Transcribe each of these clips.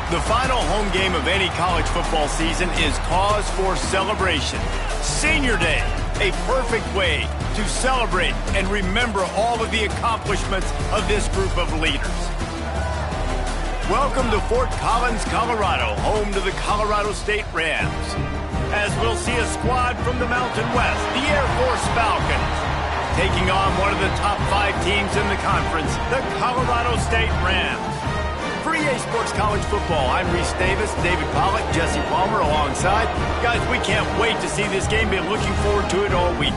The final home game of any college football season is cause for celebration. Senior Day, a perfect way to celebrate and remember all of the accomplishments of this group of leaders. Welcome to Fort Collins, Colorado, home to the Colorado State Rams. As we'll see a squad from the Mountain West, the Air Force Falcons, taking on one of the top 5 teams in the conference, the Colorado State Rams. For EA Sports College Football, I'm Reese Davis, David Pollack, Jesse Palmer alongside. Guys, we can't wait to see this game. Been looking forward to it all week.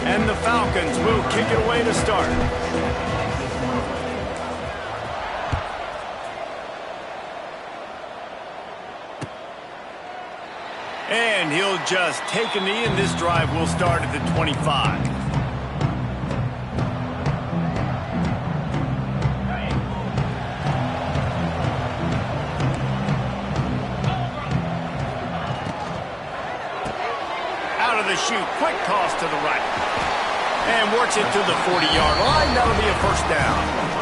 And the Falcons will kick it away to start. And he'll just take a knee, and this drive will start at the 25. Out of the chute, quick toss to the right. And works it to the 40-yard line. That'll be a first down.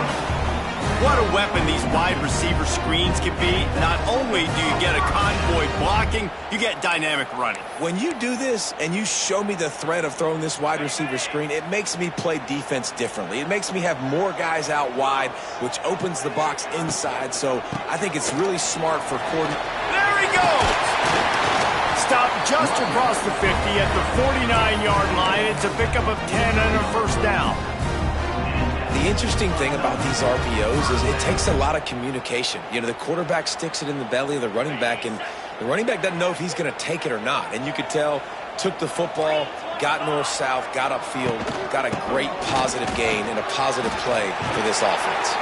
What a weapon these wide receiver screens can be. Not only do you get a convoy blocking, you get dynamic running. When you do this and you show me the threat of throwing this wide receiver screen, it makes me play defense differently. It makes me have more guys out wide, which opens the box inside. So I think it's really smart for coordinating. There he goes! Stopped just across the 50 at the 49-yard line. It's a pickup of 10 and a first down. The interesting thing about these RPOs is it takes a lot of communication. You know, the quarterback sticks it in the belly of the running back, and the running back doesn't know if he's going to take it or not. And you could tell, took the football, got north-south, got upfield, got a great positive gain and a positive play for this offense.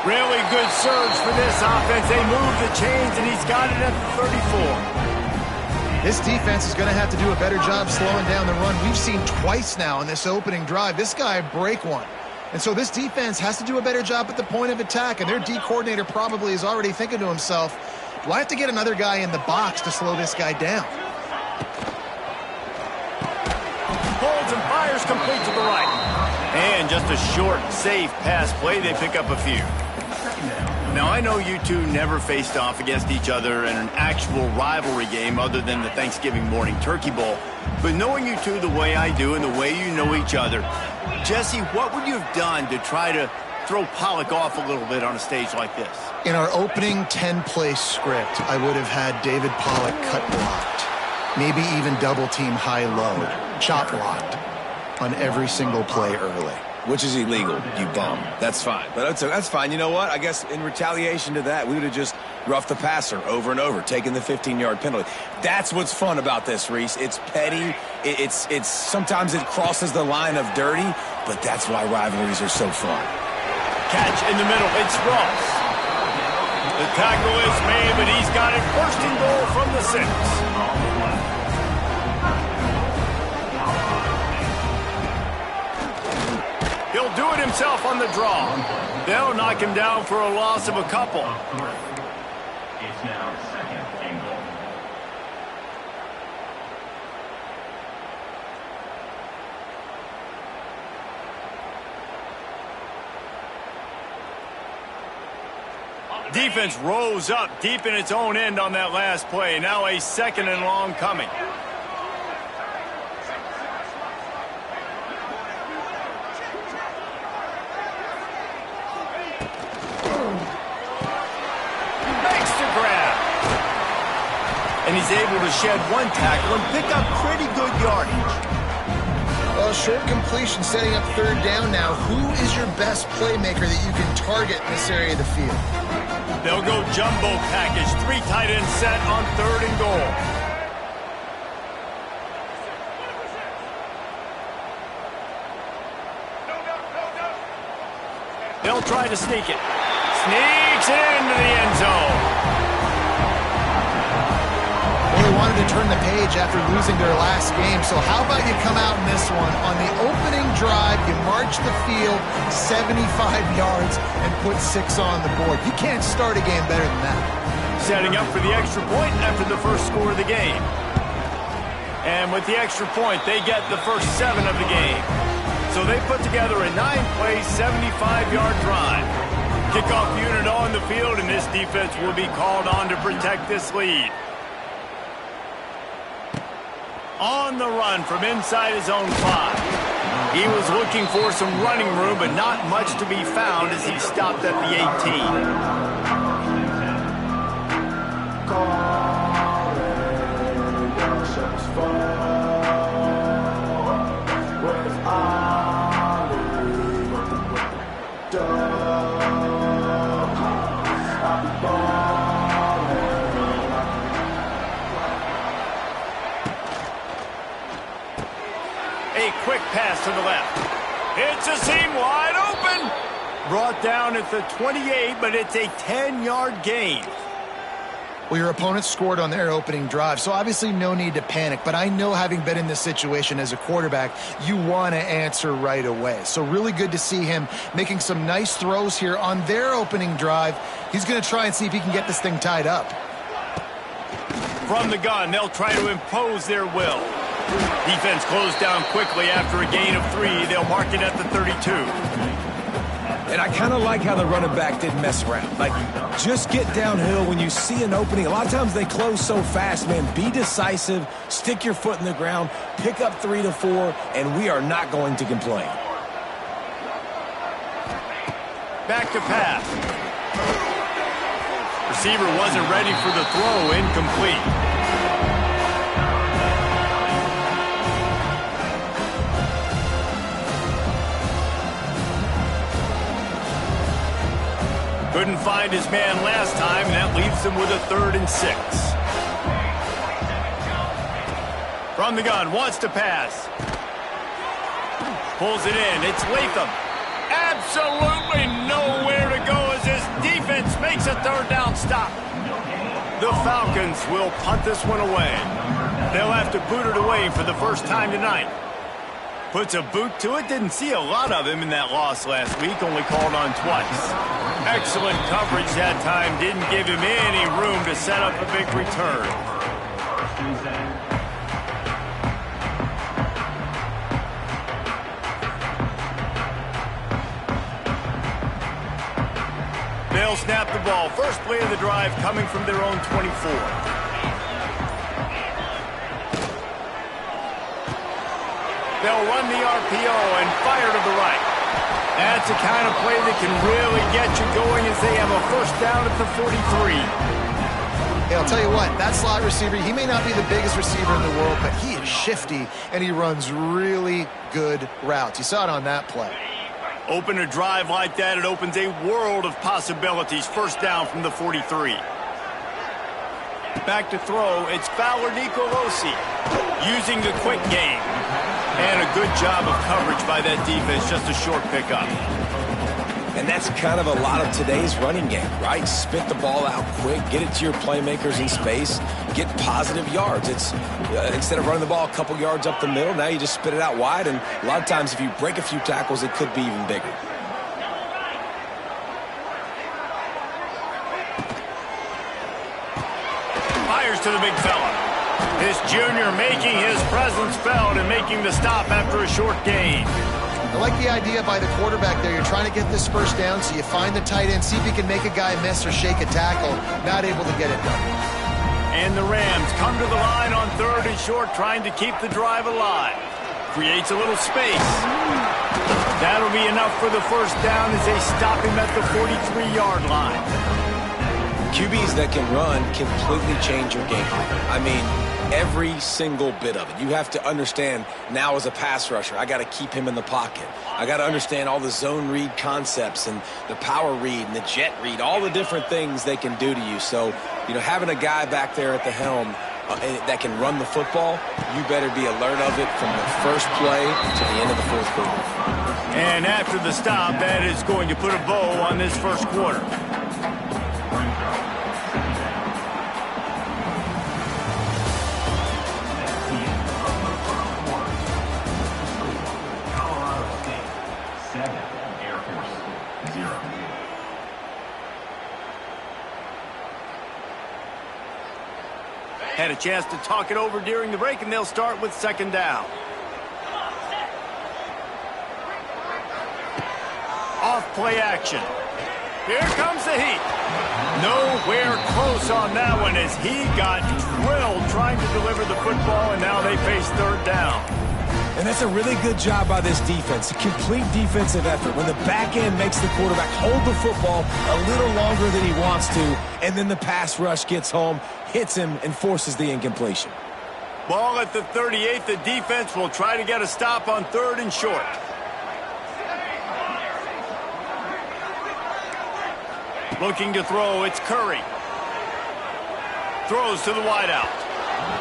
Really good surge for this offense. They move the chains, and he's got it at the 34. This defense is going to have to do a better job slowing down the run. We've seen twice now in this opening drive. This guy break one. And so this defense has to do a better job at the point of attack. And their D coordinator probably is already thinking to himself, do I have to get another guy in the box to slow this guy down? Holds and fires complete to the right. And just a short, safe pass play. They pick up a few. Now, I know you two never faced off against each other in an actual rivalry game other than the Thanksgiving morning Turkey Bowl. But knowing you two the way I do and the way you know each other, Jesse, what would you have done to try to throw Pollack off a little bit on a stage like this? In our opening 10-play script, I would have had David Pollack cut blocked, maybe even double-team high-low, chop blocked on every single play early. Which is illegal, you bum. That's fine. But that's fine. You know what? I guess in retaliation to that, we would have just roughed the passer over and over, taking the 15-yard penalty. That's what's fun about this, Reese. It's petty. It's sometimes it crosses the line of dirty, but that's why rivalries are so fun. Catch in the middle. It's Ross. The tackle is made, but he's got it first and goal from the 6. He'll do it himself on the draw. They'll knock him down for a loss of a couple. It's now second and goal. Defense rose up deep in its own end on that last play. Now a second and long coming. And he's able to shed one tackle and pick up pretty good yardage. Well, short completion setting up third down now. Who is your best playmaker that you can target in this area of the field? They'll go jumbo package. 3 tight ends set on third and goal. They'll try to sneak it. Sneaks it into the end zone. They wanted to turn the page after losing their last game, so how about you come out in this one? On the opening drive, you march the field 75 yards and put 6 on the board. You can't start a game better than that. Setting up for the extra point after the first score of the game. And with the extra point, they get the first 7 of the game. So they put together a 9-play, 75-yard drive. Kickoff unit on the field, and this defense will be called on to protect this lead. On the run from inside his own 5. He was looking for some running room, but not much to be found as he stopped at the 18. A quick pass to the left. It's a seam wide open. Brought down at the 28, but it's a 10-yard gain. Well, your opponent scored on their opening drive, so obviously no need to panic. But I know, having been in this situation as a quarterback, you want to answer right away. So really good to see him making some nice throws here on their opening drive. He's going to try and see if he can get this thing tied up. From the gun, they'll try to impose their will. Defense closed down quickly after a gain of 3. They'll mark it at the 32. And I kind of like how the running back didn't mess around. Like, just get downhill when you see an opening. A lot of times they close so fast, man. Be decisive, stick your foot in the ground, pick up 3 to 4, and we are not going to complain. Back to pass. Receiver wasn't ready for the throw, incomplete. Couldn't find his man last time, and that leaves him with a 3rd and 6. From the gun, wants to pass. Pulls it in. It's Latham. Absolutely nowhere to go as his defense makes a 3rd down stop. The Falcons will punt this one away. They'll have to boot it away for the first time tonight. Puts a boot to it. Didn't see a lot of him in that loss last week. Only called on twice. Excellent coverage that time. Didn't give him any room to set up a big return. They'll snap the ball. First play of the drive coming from their own 24. They'll run the RPO and fire to the right. That's the kind of play that can really get you going as they have a first down at the 43. Hey, I'll tell you what, that slot receiver, he may not be the biggest receiver in the world, but he is shifty, and he runs really good routes. You saw it on that play. Open a drive like that, it opens a world of possibilities. First down from the 43. Back to throw, it's Fowler Nicolosi using the quick game. And a good job of coverage by that defense, just a short pickup. And that's kind of a lot of today's running game, right? Spit the ball out quick, get it to your playmakers in space, get positive yards. It's instead of running the ball a couple yards up the middle, now you just spit it out wide, and a lot of times if you break a few tackles, it could be even bigger. Fires to the big fella. This junior making his presence felt and making the stop after a short gain. I like the idea by the quarterback there. You're trying to get this first down, so you find the tight end, see if you can make a guy miss or shake a tackle. Not able to get it done. And the Rams come to the line on 3rd and short, trying to keep the drive alive. Creates a little space. That'll be enough for the first down as they stop him at the 43-yard line. QBs that can run completely change your game plan. I mean, every single bit of it. You have to understand now as a pass rusher, I got to keep him in the pocket. I got to understand all the zone read concepts and the power read and the jet read, all the different things they can do to you. So, you know, having a guy back there at the helm that can run the football, you better be alert of it from the first play to the end of the 4th quarter. And after the stop, that is going to put a bow on this first quarter. Had a chance to talk it over during the break, and they'll start with second down. Off play action. Here comes the heat. Nowhere close on that one as he got drilled trying to deliver the football, and now they face third down. And that's a really good job by this defense, a complete defensive effort. When the back end makes the quarterback hold the football a little longer than he wants to, and then the pass rush gets home, hits him, and forces the incompletion. Ball at the 38. The defense will try to get a stop on third and short. Looking to throw, it's Curry. Throws to the wideout.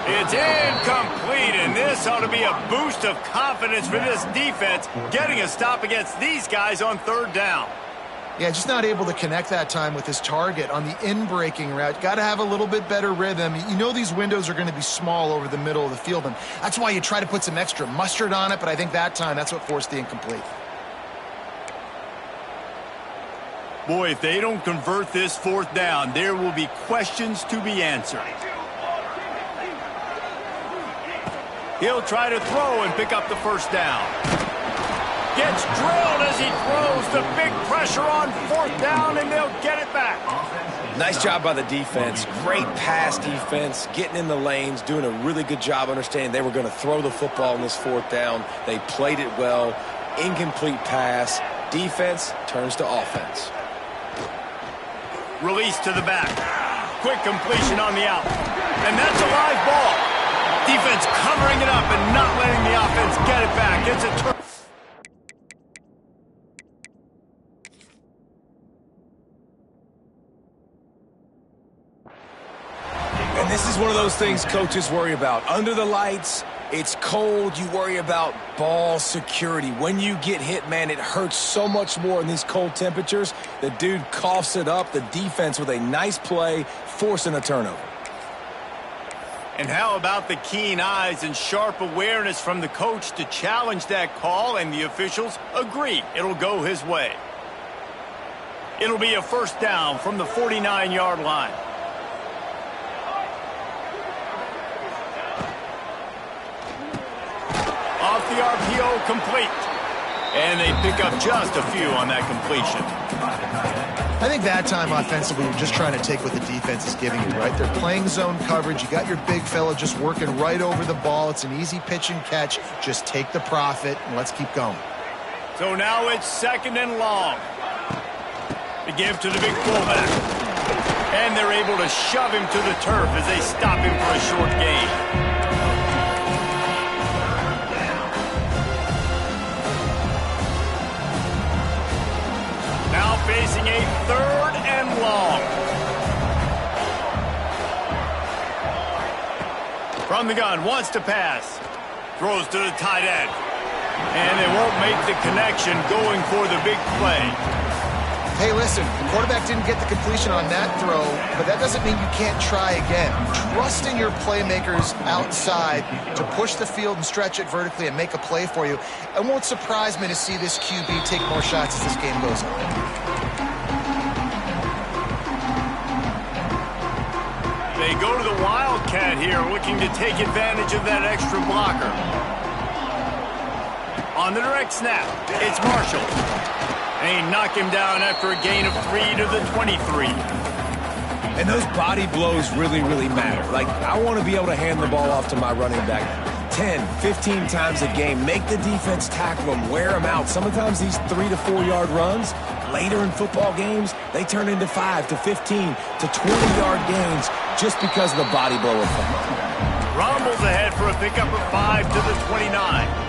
It's incomplete, and this ought to be a boost of confidence for this defense, getting a stop against these guys on third down. Yeah, just not able to connect that time with his target on the in-breaking route. Got to have a little bit better rhythm. You know these windows are going to be small over the middle of the field, and that's why you try to put some extra mustard on it, but I think that time that's what forced the incomplete. Boy, if they don't convert this fourth down, there will be questions to be answered. He'll try to throw and pick up the first down. Gets drilled as he throws. The big pressure on fourth down, and they'll get it back. Nice job by the defense. Great pass defense, getting in the lanes, doing a really good job understanding they were going to throw the football in this fourth down. They played it well. Incomplete pass. Defense turns to offense. Release to the back. Quick completion on the out. And that's a live ball. Defense covering it up and not letting the offense get it back. It's a turn. And this is one of those things coaches worry about. Under the lights, it's cold. You worry about ball security. When you get hit, man, it hurts so much more in these cold temperatures. The dude coughs it up. The defense with a nice play, forcing a turnover. And how about the keen eyes and sharp awareness from the coach to challenge that call, and the officials agree it'll go his way. It'll be a first down from the 49-yard line. Off the RPO, complete. And they pick up just a few on that completion. I think that time offensively, you're just trying to take what the defense is giving you, right? They're playing zone coverage. You got your big fella just working right over the ball. It's an easy pitch and catch. Just take the profit, and let's keep going. So now it's second and long. They give to the big fullback. And they're able to shove him to the turf as they stop him for a short gain. Now facing a third and long. From the gun, wants to pass. Throws to the tight end. And they won't make the connection, going for the big play. Hey, listen, the quarterback didn't get the completion on that throw, but that doesn't mean you can't try again. Trusting your playmakers outside to push the field and stretch it vertically and make a play for you. It won't surprise me to see this QB take more shots as this game goes on. They go to the Wildcat here, looking to take advantage of that extra blocker. On the direct snap, it's Marshall. They knock him down after a gain of 3 to the 23. And those body blows really, really matter. Like, I want to be able to hand the ball off to my running back 10, 15 times a game. Make the defense tackle them, wear them out. Sometimes these 3 to 4 yard runs, later in football games, they turn into 5 to 15 to 20-yard gains just because of the body blow effect. Rumbles ahead for a pickup of 5 to the 29.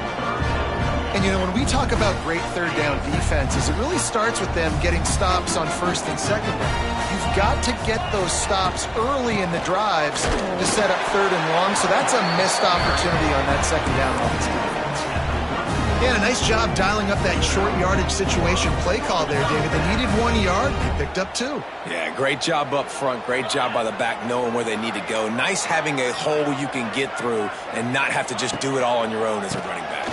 And, you know, when we talk about great third down defenses, it really starts with them getting stops on first and second down. You've got to get those stops early in the drives to set up third and long, so that's a missed opportunity on that second down offensive defense. Yeah, a nice job dialing up that short yardage situation play call there, David. They needed 1 yard, they picked up 2. Yeah, great job up front. Great job by the back knowing where they need to go. Nice having a hole you can get through and not have to just do it all on your own as a running back.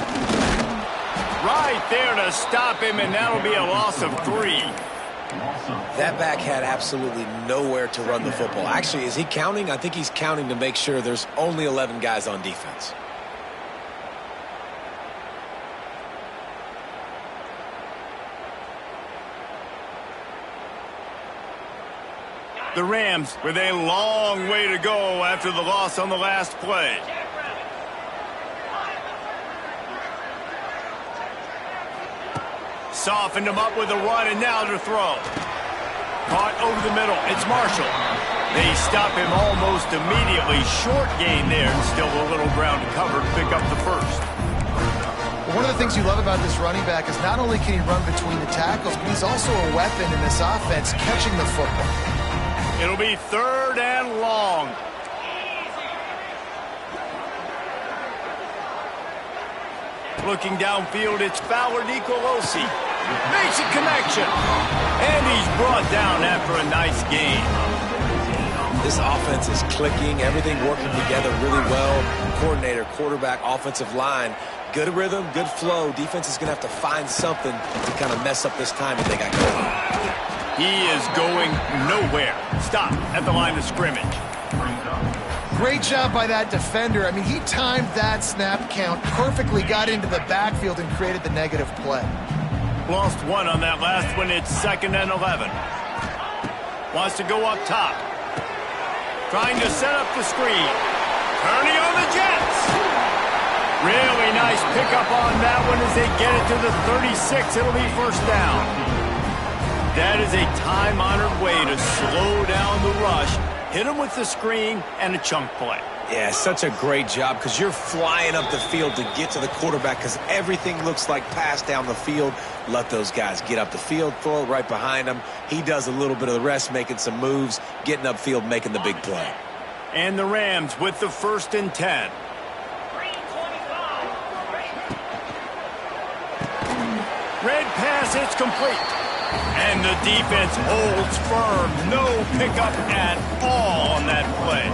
Right there to stop him, and that'll be a loss of 3. That back had absolutely nowhere to run the football. Actually, is he counting? I think he's counting to make sure there's only 11 guys on defense. The Rams with a long way to go after the loss on the last play. Softened him up with a run, and now to throw. Caught over the middle. It's Marshall. They stop him almost immediately. Short gain there, and still a little ground to cover to pick up the first. One of the things you love about this running back is not only can he run between the tackles, but he's also a weapon in this offense catching the football. It'll be 3rd and long. Looking downfield, it's Fowler Nicolosi. Makes a connection. And he's brought down after a nice gain. This offense is clicking, everything working together really well. Coordinator, quarterback, offensive line. Good rhythm, good flow. Defense is going to have to find something to kind of mess up this time that they got going. He is going nowhere. Stop at the line of scrimmage. Great job by that defender. I mean, he timed that snap count perfectly, got into the backfield, and created the negative play. Lost one on that last one. It's 2nd and 11. Wants to go up top. Trying to set up the screen. Turning on the Jets. Really nice pickup on that one as they get it to the 36. It'll be 1st down. That is a time-honored way to slow down the rush. Hit him with the screen and a chunk play. Yeah, such a great job because you're flying up the field to get to the quarterback because everything looks like pass down the field. Let those guys get up the field, throw it right behind him. He does a little bit of the rest, making some moves, getting upfield, making the big play. And the Rams with the 1st and 10. Red pass, it's complete. And the defense holds firm. No pickup at all on that play.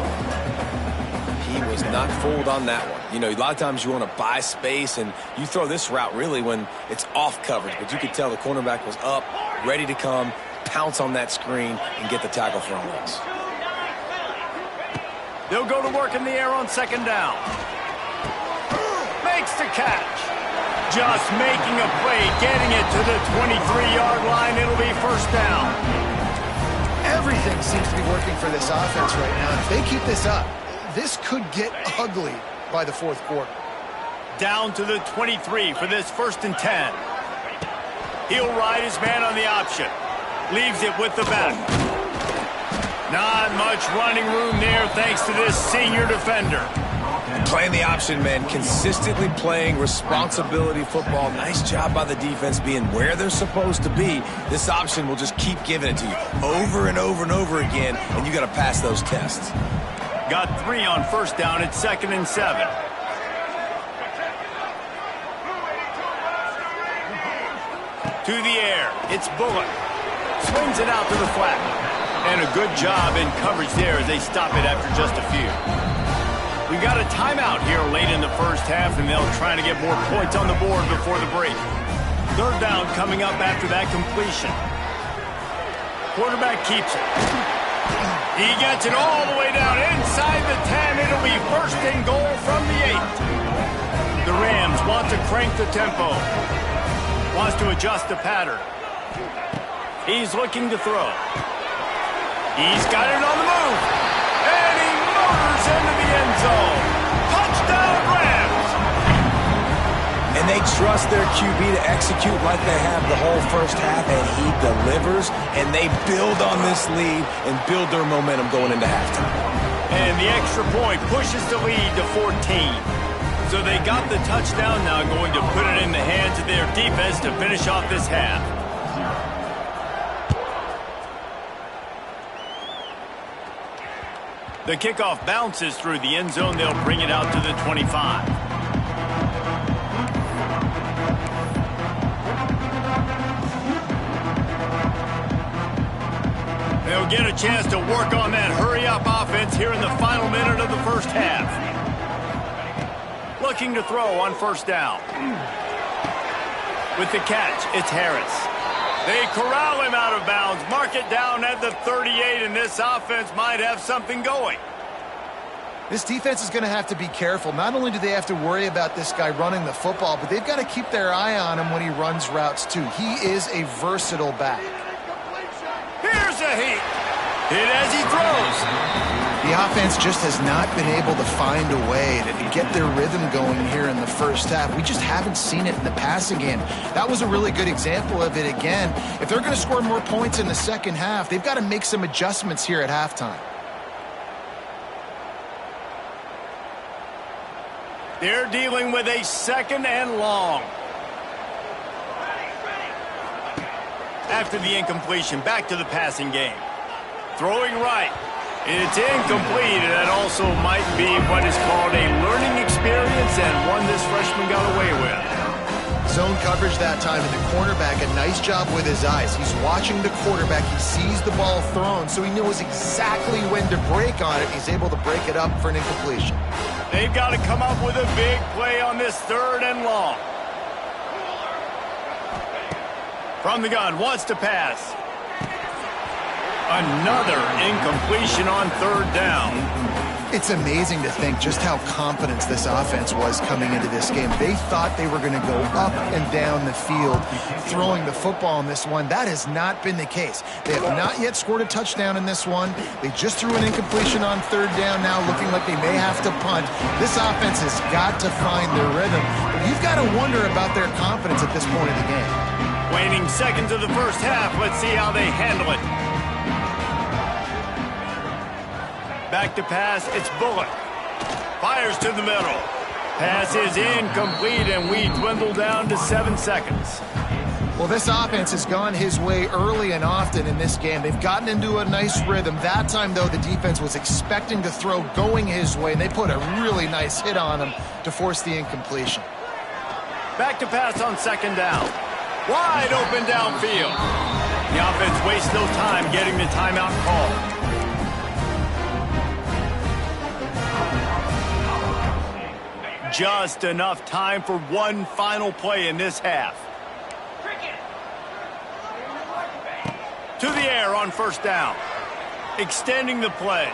He was not fooled on that one. You know, a lot of times you want to buy space, and you throw this route really when it's off coverage. But you could tell the cornerback was up, ready to come, pounce on that screen, and get the tackle for a loss. They'll go to work in the air on 2nd down. Makes the catch. Just making a play, getting it to the 23-yard line. It'll be 1st down. Everything seems to be working for this offense right now. If they keep this up, this could get ugly by the 4th quarter. Down to the 23 for this 1st and 10. He'll ride his man on the option. Leaves it with the back. Not much running room there thanks to this senior defender. Playing the option, man. Consistently playing responsibility football. Nice job by the defense being where they're supposed to be. This option will just keep giving it to you over and over and over again, and you got to pass those tests. Got 3 on 1st down. It's 2nd and 7. To the air. It's Bullock. Swings it out to the flat. And a good job in coverage there as they stop it after just a few. We got a timeout here late in the 1st half, and they'll try to get more points on the board before the break. 3rd down coming up after that completion. Quarterback keeps it. He gets it all the way down inside the 10. It'll be 1st and goal from the 8. The Rams want to crank the tempo. Wants to adjust the pattern. He's looking to throw. He's got it on the move. And he motors into the end zone. Touchdown, Rams! And they trust their QB to execute like they have the whole 1st half, and he delivers, and they build on this lead and build their momentum going into halftime. And the extra point pushes the lead to 14. So they got the touchdown, now going to put it in the hands of their defense to finish off this half. The kickoff bounces through the end zone. They'll bring it out to the 25. They'll get a chance to work on that hurry-up offense here in the final minute of the 1st half. Looking to throw on 1st down. With the catch, it's Harris. They corral him out of bounds. Mark it down at the 38, and this offense might have something going. This defense is going to have to be careful. Not only do they have to worry about this guy running the football, but they've got to keep their eye on him when he runs routes too. He is a versatile back. Here's a hit. Hit as he throws. The offense just has not been able to find a way to get their rhythm going here in the first half. We just haven't seen it in the passing game. That was a really good example of it again. If they're going to score more points in the second half, they've got to make some adjustments here at halftime. They're dealing with a 2nd and long. After the incompletion, back to the passing game. Throwing right. It's incomplete, and that also might be what is called a learning experience and one this freshman got away with. Zone coverage that time, and the cornerback, a nice job with his eyes. He's watching the quarterback. He sees the ball thrown, so he knows exactly when to break on it. He's able to break it up for an incompletion. They've got to come up with a big play on this 3rd and long. From the gun, wants to pass. Another incompletion on 3rd down. It's amazing to think just how confident this offense was coming into this game. They thought they were going to go up and down the field throwing the football in this one. That has not been the case. They have not yet scored a touchdown in this one. They just threw an incompletion on 3rd down now, looking like they may have to punt. This offense has got to find their rhythm. But you've got to wonder about their confidence at this point in the game. Waning seconds of the first half. Let's see how they handle it. Back to pass, it's Bullock. Fires to the middle. Pass is incomplete, and we dwindle down to 7 seconds. Well, this offense has gone his way early and often in this game. They've gotten into a nice rhythm. That time, though, the defense was expecting to throw going his way, and they put a really nice hit on him to force the incompletion. Back to pass on 2nd down. Wide open downfield. The offense wastes no time getting the timeout call. Just enough time for one final play in this half. To the air on 1st down. Extending the play.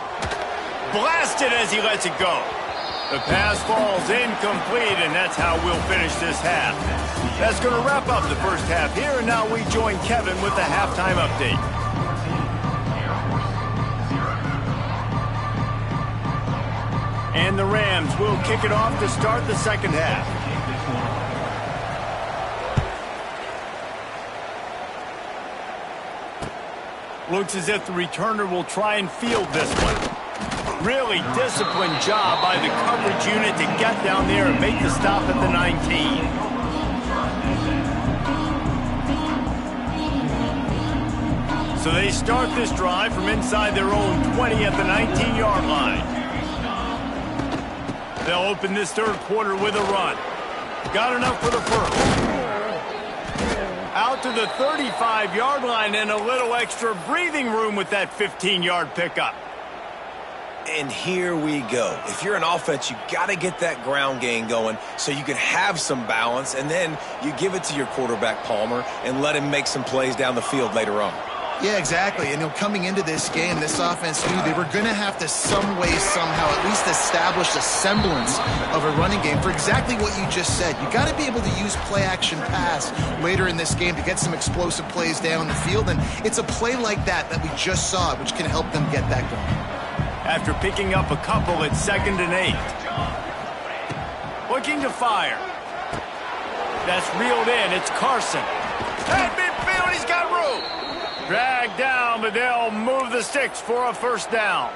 Blasted as he lets it go. The pass falls incomplete, and that's how we'll finish this half. That's going to wrap up the first half here, and now we join Kevin with the halftime update. And the Rams will kick it off to start the second half. Looks as if the returner will try and field this one. Really disciplined job by the coverage unit to get down there and make the stop at the 19. So they start this drive from inside their own 20 at the 19-yard line. They'll open this third quarter with a run. Got enough for the first. Out to the 35-yard line and a little extra breathing room with that 15-yard pickup. And here we go. If you're an offense, you got to get that ground game going so you can have some balance, and then you give it to your quarterback, Palmer, and let him make some plays down the field later on. Yeah, exactly. And coming into this game, this offense knew they were going to have to some way, somehow, at least establish a semblance of a running game for exactly what you just said. You got to be able to use play-action pass later in this game to get some explosive plays down the field, and it's a play like that we just saw, which can help them get that going. After picking up a couple, it's 2nd and 8. Looking to fire. That's reeled in. It's Carson. At midfield, he's got room. Dragged down, but they'll move the sticks for a first down.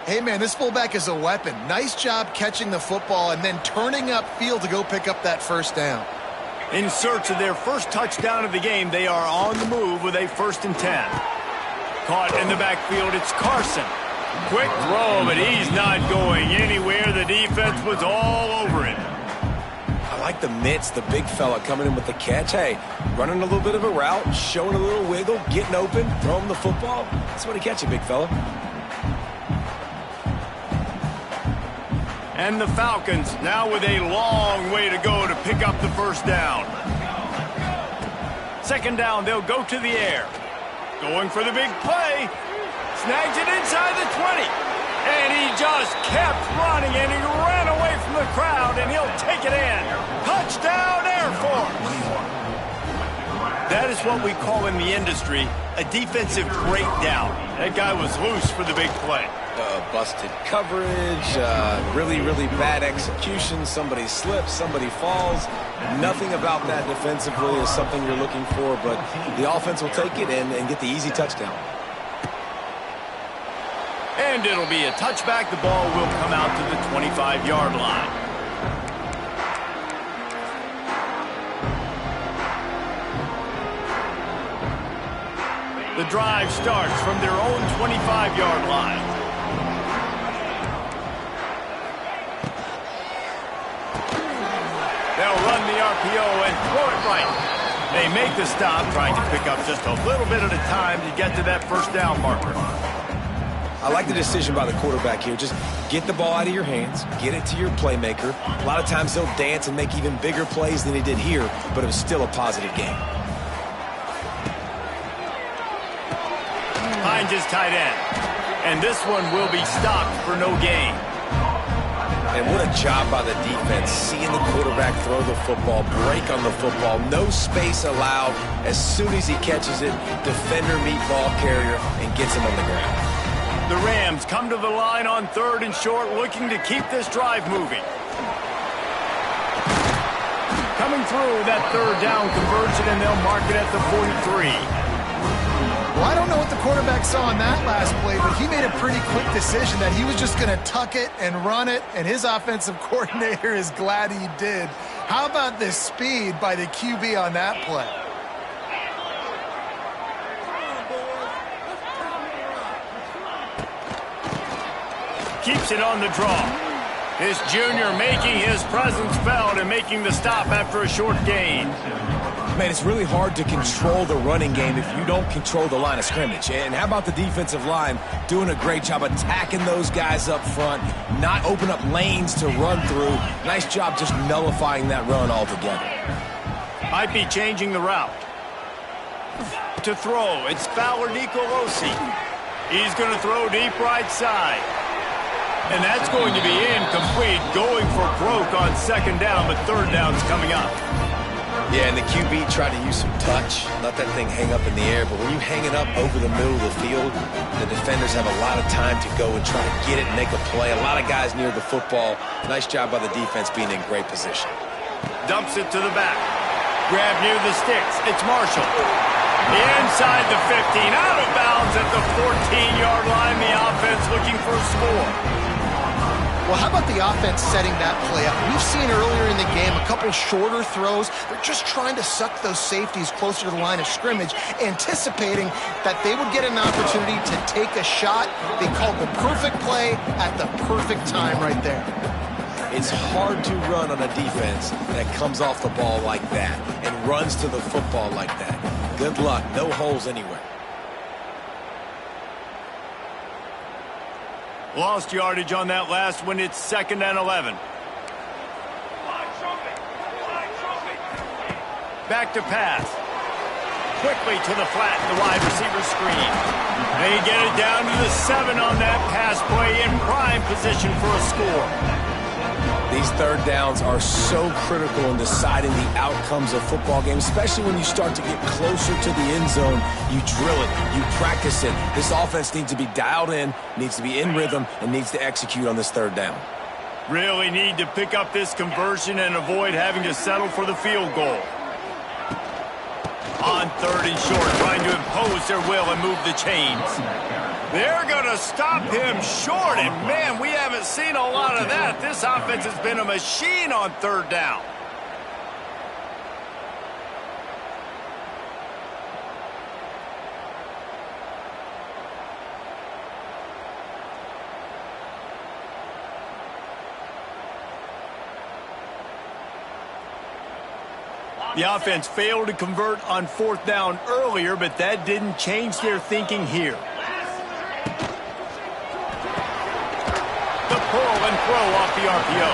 Hey, man, this fullback is a weapon. Nice job catching the football and then turning upfield to go pick up that first down. In search of their first touchdown of the game, they are on the move with a 1st and 10. Caught in the backfield, it's Carson. Quick throw, but he's not going anywhere. The defense was all over it. I like the mitts, the big fella coming in with the catch. Hey, running a little bit of a route, showing a little wiggle, getting open, throwing the football. That's what he catch you, big fella. And the Falcons now with a long way to go to pick up the first down. second down, they'll go to the air. Going for the big play. Snags it inside the 20. And he just kept running, and he ran away from the crowd, and he'll take it in. Touchdown, Air Force! That is what we call in the industry a defensive breakdown. That guy was loose for the big play. Busted coverage, really, really bad execution. Somebody slips, somebody falls. Nothing about that defensively is something you're looking for, but the offense will take it and get the easy touchdown. And it'll be a touchback. The ball will come out to the 25-yard line. The drive starts from their own 25-yard line. They'll run the RPO and throw it right. They make the stop, trying to pick up just a little bit at a time to get to that first down marker. I like the decision by the quarterback here. Just get the ball out of your hands, get it to your playmaker. A lot of times he'll dance and make even bigger plays than he did here, but it was still a positive game. Finds his tight end. And this one will be stopped for no gain. And what a job by the defense, seeing the quarterback throw the football, break on the football, no space allowed. As soon as he catches it, defender meet ball carrier and gets him on the ground. The Rams come to the line on 3rd and short, looking to keep this drive moving. Coming through that 3rd down conversion, and they'll mark it at the 43. Well, I don't know what the quarterback saw on that last play, but he made a pretty quick decision that he was just going to tuck it and run it, and his offensive coordinator is glad he did. How about the speed by the QB on that play? Keeps it on the draw. This junior making his presence felt and making the stop after a short gain. Man, it's really hard to control the running game if you don't control the line of scrimmage. And how about the defensive line doing a great job attacking those guys up front, not open up lanes to run through. Nice job just nullifying that run altogether. Might be changing the route. To throw, it's Fowler Nicolosi. He's going to throw deep right side. And that's going to be incomplete, going for broke on 2nd down, but 3rd down's coming up. Yeah, and the QB tried to use some touch, let that thing hang up in the air. But when you hang it up over the middle of the field, the defenders have a lot of time to go and try to get it and make a play. A lot of guys near the football. Nice job by the defense being in great position. Dumps it to the back. Grab near the sticks. It's Marshall. Inside the 15, out of bounds at the 14-yard line. The offense looking for a score. Well, how about the offense setting that play up? We've seen earlier in the game a couple shorter throws. They're just trying to suck those safeties closer to the line of scrimmage, anticipating that they would get an opportunity to take a shot. They called the perfect play at the perfect time right there. It's hard to run on a defense that comes off the ball like that and runs to the football like that. Good luck. No holes anywhere. Lost yardage on that last one. It's 2nd and 11. Back to pass. Quickly to the flat, the wide receiver screen. They get it down to the 7 on that pass play, in prime position for a score. These 3rd downs are so critical in deciding the outcomes of football games, especially when you start to get closer to the end zone. You drill it, you practice it. This offense needs to be dialed in, needs to be in rhythm, and needs to execute on this 3rd down. Really need to pick up this conversion and avoid having to settle for the field goal. On 3rd and short, trying to impose their will and move the chains. They're going to stop him short, and man, we haven't seen a lot of that. This offense has been a machine on 3rd down. The offense failed to convert on 4th down earlier, but that didn't change their thinking here. The pull and throw off the RPO.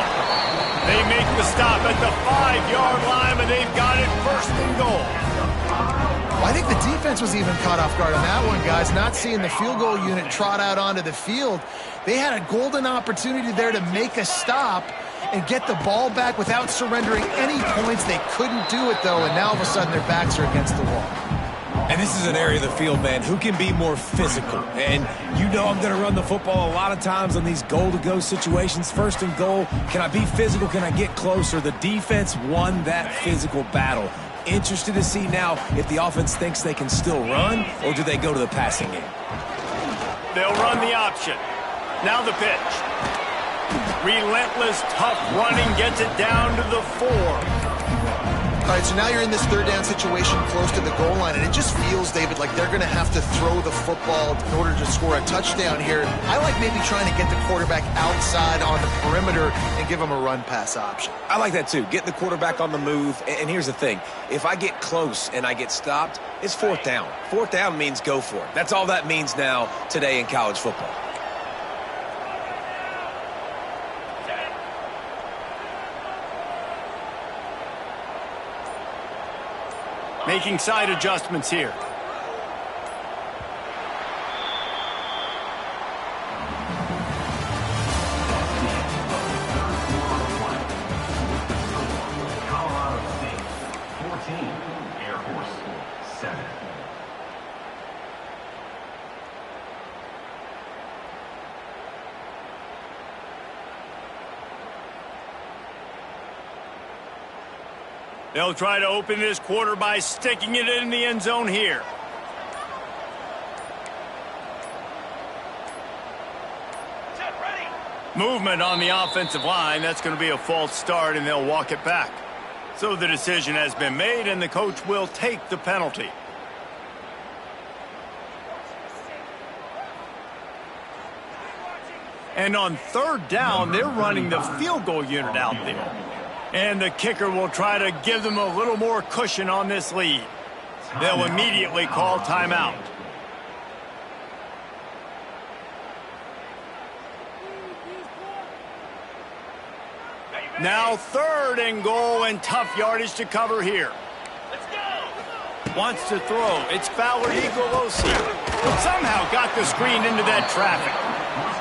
They make the stop at the 5-yard line, but they've got it 1st and goal. Well, I think the defense was even caught off guard on that one, guys. Not seeing the field goal unit trot out onto the field. They had a golden opportunity there to make a stop and get the ball back without surrendering any points. They couldn't do it, though, and now all of a sudden their backs are against the wall. And this is an area of the field, man, who can be more physical. And you know I'm going to run the football a lot of times on these goal-to-go situations. First and goal, can I be physical? Can I get closer? The defense won that physical battle. Interested to see now if the offense thinks they can still run, or do they go to the passing game? They'll run the option. Now the pitch. Relentless, tough running gets it down to the 4. All right, so now you're in this third down situation close to the goal line, and it just feels, David, like they're going to have to throw the football in order to score a touchdown here. I like maybe trying to get the quarterback outside on the perimeter and give him a run-pass option. I like that, too. Getting the quarterback on the move. And here's the thing. If I get close and I get stopped, it's fourth down. Fourth down means go for it. That's all that means now today in college football. Making side adjustments here. Colorado State, 14. Air Force, 7. They'll try to open this quarter by sticking it in the end zone here. Movement on the offensive line. That's going to be a false start, and they'll walk it back. So the decision has been made, and the coach will take the penalty. And on third down, they're running the field goal unit out there. And the kicker will try to give them a little more cushion on this lead. They'll immediately call timeout. Now third and goal, and tough yardage to cover here. Wants to throw. It's Fowler Nicolosi. Somehow got the screen into that traffic.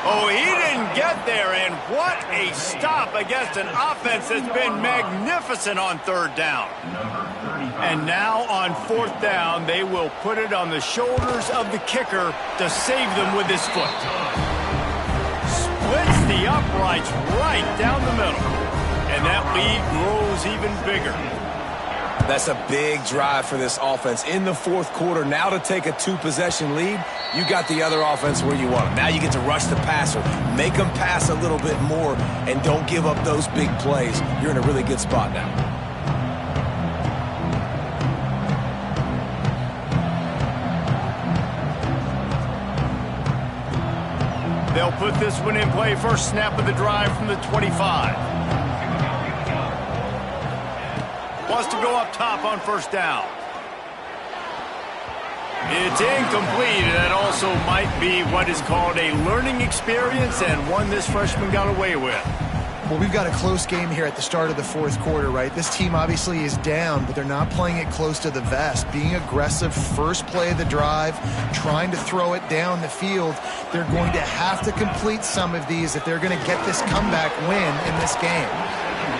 Oh, he didn't get there, and what a stop against an offense that's been magnificent on third down. And now on fourth down, they will put it on the shoulders of the kicker to save them with his foot. Splits the uprights right down the middle, and that lead grows even bigger. That's a big drive for this offense in the fourth quarter. Now to take a 2-possession lead, you got the other offense where you want them. Now you get to rush the passer, make them pass a little bit more, and don't give up those big plays. You're in a really good spot now. They'll put this one in play. First snap of the drive from the 25. Wants to go up top on first down. It's incomplete, and that also might be what is called a learning experience, and one this freshman got away with. Well, we've got a close game here at the start of the fourth quarter, right? This team obviously is down, but they're not playing it close to the vest. Being aggressive, first play of the drive, trying to throw it down the field. They're going to have to complete some of these if they're going to get this comeback win in this game.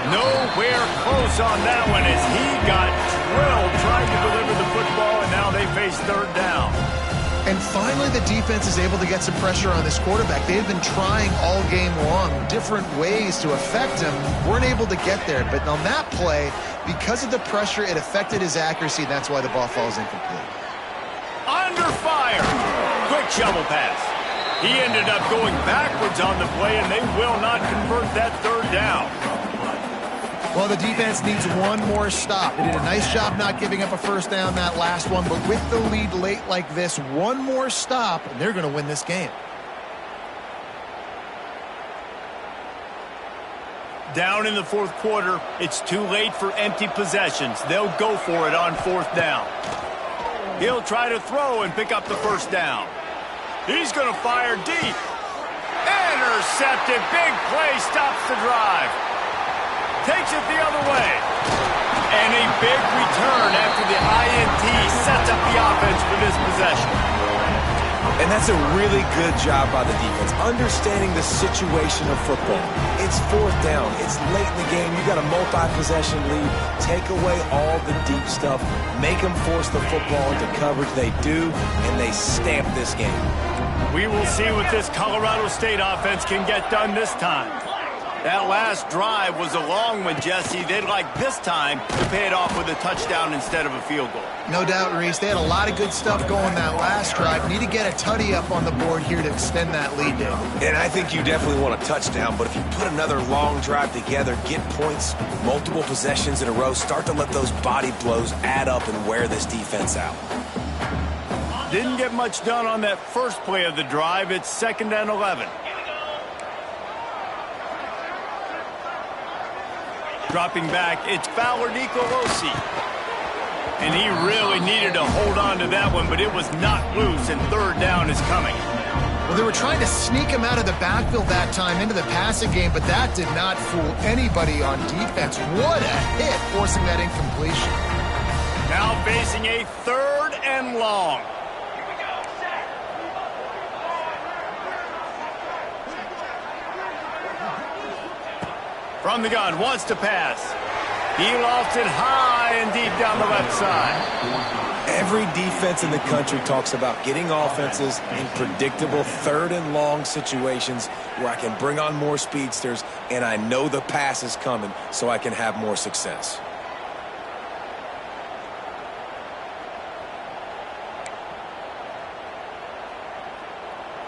Nowhere close on that one as he got drilled trying to deliver the football, and now they face third down. And finally, the defense is able to get some pressure on this quarterback. They've been trying all game long different ways to affect him. Weren't able to get there. But on that play, because of the pressure, it affected his accuracy. That's why the ball falls incomplete. Under fire. Quick shovel pass. He ended up going backwards on the play, and they will not convert that third down. Well, the defense needs one more stop. They did a nice job not giving up a first down that last one, but with the lead late like this, one more stop, and they're going to win this game. Down in the fourth quarter, it's too late for empty possessions. They'll go for it on fourth down. He'll try to throw and pick up the first down. He's going to fire deep. Intercepted. Big play stops the drive. Takes it the other way. And a big return after the INT sets up the offense for this possession. And that's a really good job by the defense, understanding the situation of football. It's fourth down. It's late in the game. You got a multi-possession lead. Take away all the deep stuff. Make them force the football into coverage. They do, and they stamp this game. We will see what this Colorado State offense can get done this time. That last drive was a long one, Jesse. They'd like this time to pay it off with a touchdown instead of a field goal. No doubt, Reese. They had a lot of good stuff going that last drive. Need to get a tutty up on the board here to extend that lead, Dave. And I think you definitely want a touchdown, but if you put another long drive together, get points, multiple possessions in a row, start to let those body blows add up and wear this defense out. Didn't get much done on that first play of the drive. It's 2nd and 11. Dropping back, it's Fowler Nicolosi. And he really needed to hold on to that one, but it was not loose, and 3rd down is coming. Well, they were trying to sneak him out of the backfield that time into the passing game, but that did not fool anybody on defense. What a hit, forcing that incompletion. Now facing a 3rd and long. From the gun, wants to pass. He lofts it high and deep down the left side. Every defense in the country talks about getting offenses in predictable 3rd and long situations where I can bring on more speedsters and I know the pass is coming so I can have more success.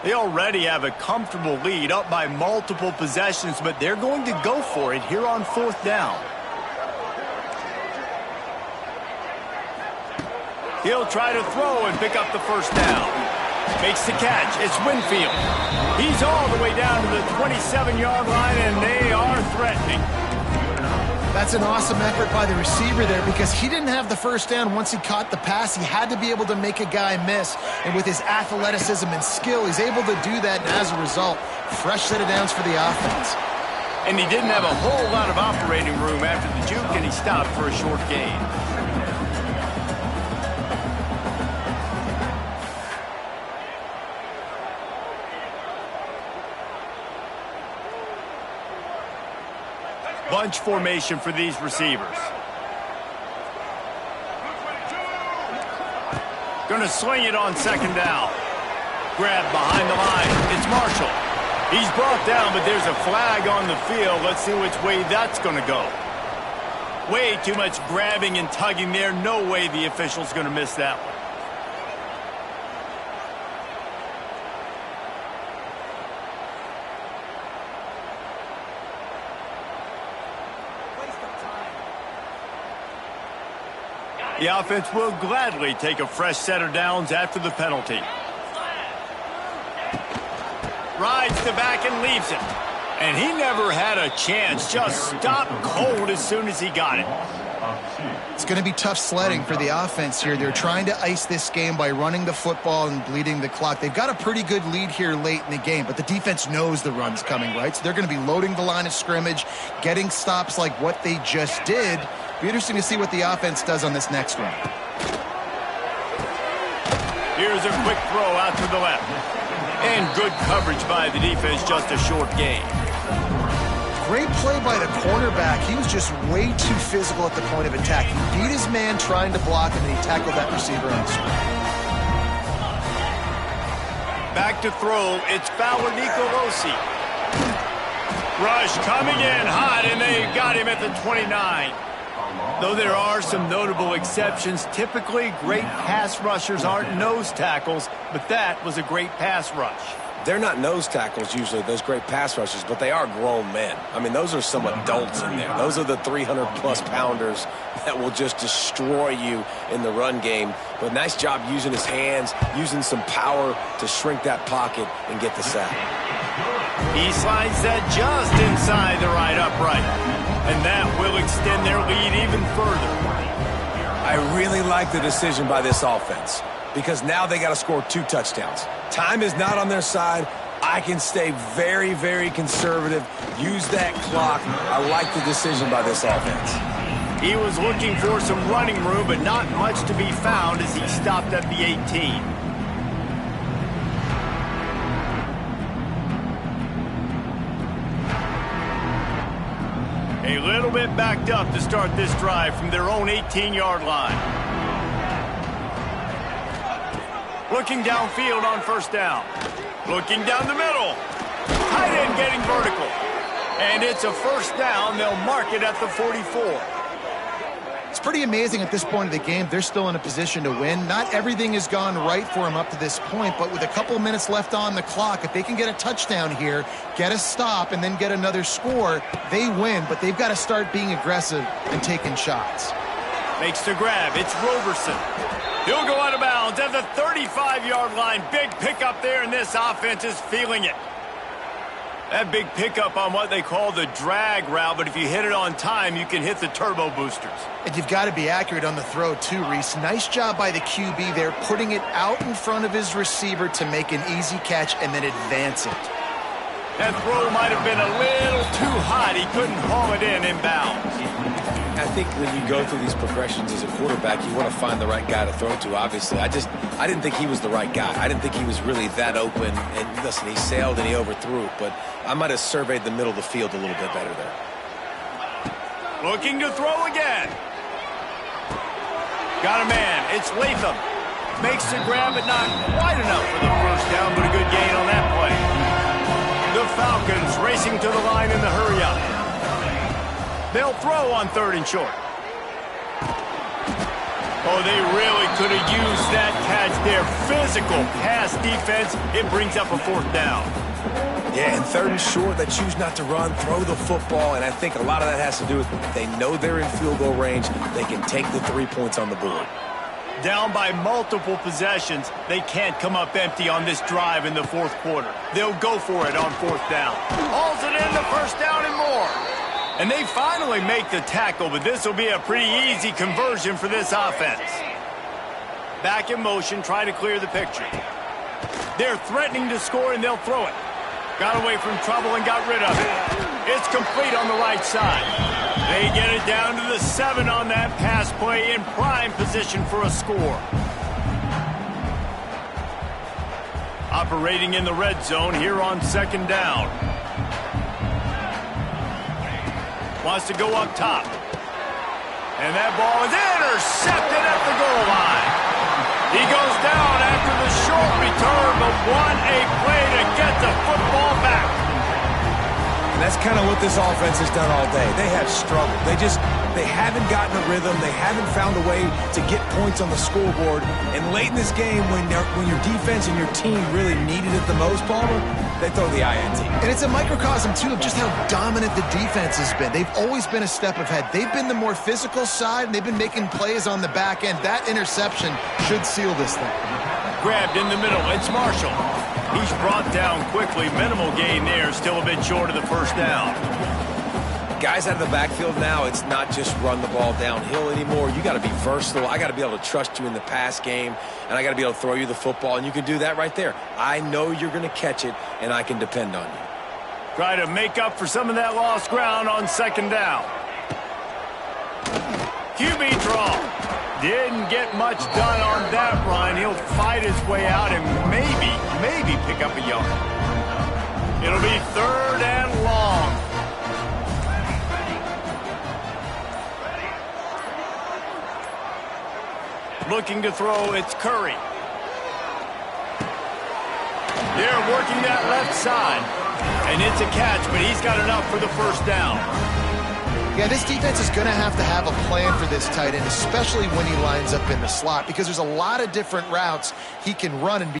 They already have a comfortable lead, up by multiple possessions, but they're going to go for it here on 4th down. He'll try to throw and pick up the 1st down. Makes the catch. It's Winfield. He's all the way down to the 27-yard line, and they are threatening. That's an awesome effort by the receiver there because he didn't have the 1st down once he caught the pass. He had to be able to make a guy miss. And with his athleticism and skill, he's able to do that. And as a result, fresh set of downs for the offense. And he didn't have a whole lot of operating room after the juke, and he stopped for a short gain. Bunch formation for these receivers. Going to sling it on 2nd down. Grab behind the line. It's Marshall. He's brought down, but there's a flag on the field. Let's see which way that's going to go. Way too much grabbing and tugging there. No way the official's going to miss that one. The offense will gladly take a fresh set of downs after the penalty. Rides the back and leaves it. And he never had a chance. Just stopped cold as soon as he got it. It's going to be tough sledding for the offense here. They're trying to ice this game by running the football and bleeding the clock. They've got a pretty good lead here late in the game, but the defense knows the run's coming, right? So they're going to be loading the line of scrimmage, getting stops like what they just did. Be interesting to see what the offense does on this next run. Here's a quick throw out to the left. And good coverage by the defense, just a short gain. Great play by the cornerback. He was just way too physical at the point of attack. He beat his man trying to block him, and he tackled that receiver on the screen. Back to throw. It's Fowler Nicolosi. Rush coming in hot, and they got him at the 29. Though there are some notable exceptions, typically great pass rushers aren't nose tackles, but that was a great pass rush. They're not nose tackles usually, those great pass rushers, but they are grown men. I mean, those are some adults in there. Those are the 300-plus pounders that will just destroy you in the run game. But nice job using his hands, using some power to shrink that pocket and get the sack. He slides that just inside the right upright, and that will extend their lead even further. I really like the decision by this offense because now they got to score 2 touchdowns. Time is not on their side. I can stay very, very conservative. Use that clock. I like the decision by this offense. He was looking for some running room, but not much to be found as he stopped at the 18. A little bit backed up to start this drive from their own 18-yard line. Looking downfield on first down. Looking down the middle. Tight end getting vertical. And it's a first down. They'll mark it at the 44. It's pretty amazing at this point of the game. They're still in a position to win. Not everything has gone right for them up to this point, but with a couple of minutes left on the clock, if they can get a touchdown here, get a stop, and then get another score, they win, but they've got to start being aggressive and taking shots. Makes the grab. It's Roberson. He'll go out of bounds at the 35-yard line. Big pickup there, and this offense is feeling it. That big pickup on what they call the drag route, but if you hit it on time, you can hit the turbo boosters. And you've got to be accurate on the throw, too, Reese. Nice job by the QB there, putting it out in front of his receiver to make an easy catch and then advance it. That throw might have been a little too hot. He couldn't haul it in bounds. I think when you go through these progressions as a quarterback, you want to find the right guy to throw to, obviously. I didn't think he was the right guy. I didn't think he was really that open. And listen, he sailed and he overthrew it, but I might have surveyed the middle of the field a little bit better there. Looking to throw again. Got a man. It's Latham. Makes the grab, but not quite enough for the first down, but a good gain on that play. The Falcons racing to the line in the hurry-up. They'll throw on 3rd and short. Oh, they really could have used that catch there. Physical pass defense. It brings up a 4th down. Yeah, and 3rd and short, they choose not to run, throw the football, and I think a lot of that has to do with they know they're in field goal range. They can take the 3 points on the board. Down by multiple possessions, they can't come up empty on this drive in the 4th quarter. They'll go for it on 4th down. Hauls it in the first down and more. And they finally make the tackle, but this will be a pretty easy conversion for this offense. Back in motion, try to clear the picture. They're threatening to score, and they'll throw it. Got away from trouble and got rid of it. It's complete on the right side. They get it down to the 7 on that pass play in prime position for a score. Operating in the red zone here on 2nd down. Wants to go up top. And that ball is intercepted at the goal line. He goes down after the short return, but won a play to get the football back. And that's kind of what this offense has done all day. They have struggled. They haven't gotten a rhythm. They haven't found a way to get points on the scoreboard. And late in this game, when your defense and your team really needed it the most, Palmer, they throw the INT. And it's a microcosm, too, of just how dominant the defense has been. They've always been a step ahead. They've been the more physical side, and they've been making plays on the back end. That interception should seal this thing. Grabbed in the middle. It's Marshall. He's brought down quickly. Minimal gain there. Still a bit short of the first down. Guys out of the backfield now, it's not just run the ball downhill anymore. You got to be versatile. I got to be able to trust you in the pass game, and I got to be able to throw you the football, and you can do that right there. I know you're going to catch it, and I can depend on you. Try to make up for some of that lost ground on 2nd down. QB draw. Didn't get much done on that run. He'll fight his way out and maybe pick up a yard. It'll be 3rd and long. Looking to throw, it's Curry. They're working that left side. And it's a catch, but he's got enough for the first down. Yeah, this defense is going to have a plan for this tight end, especially when he lines up in the slot, because there's a lot of different routes he can run and be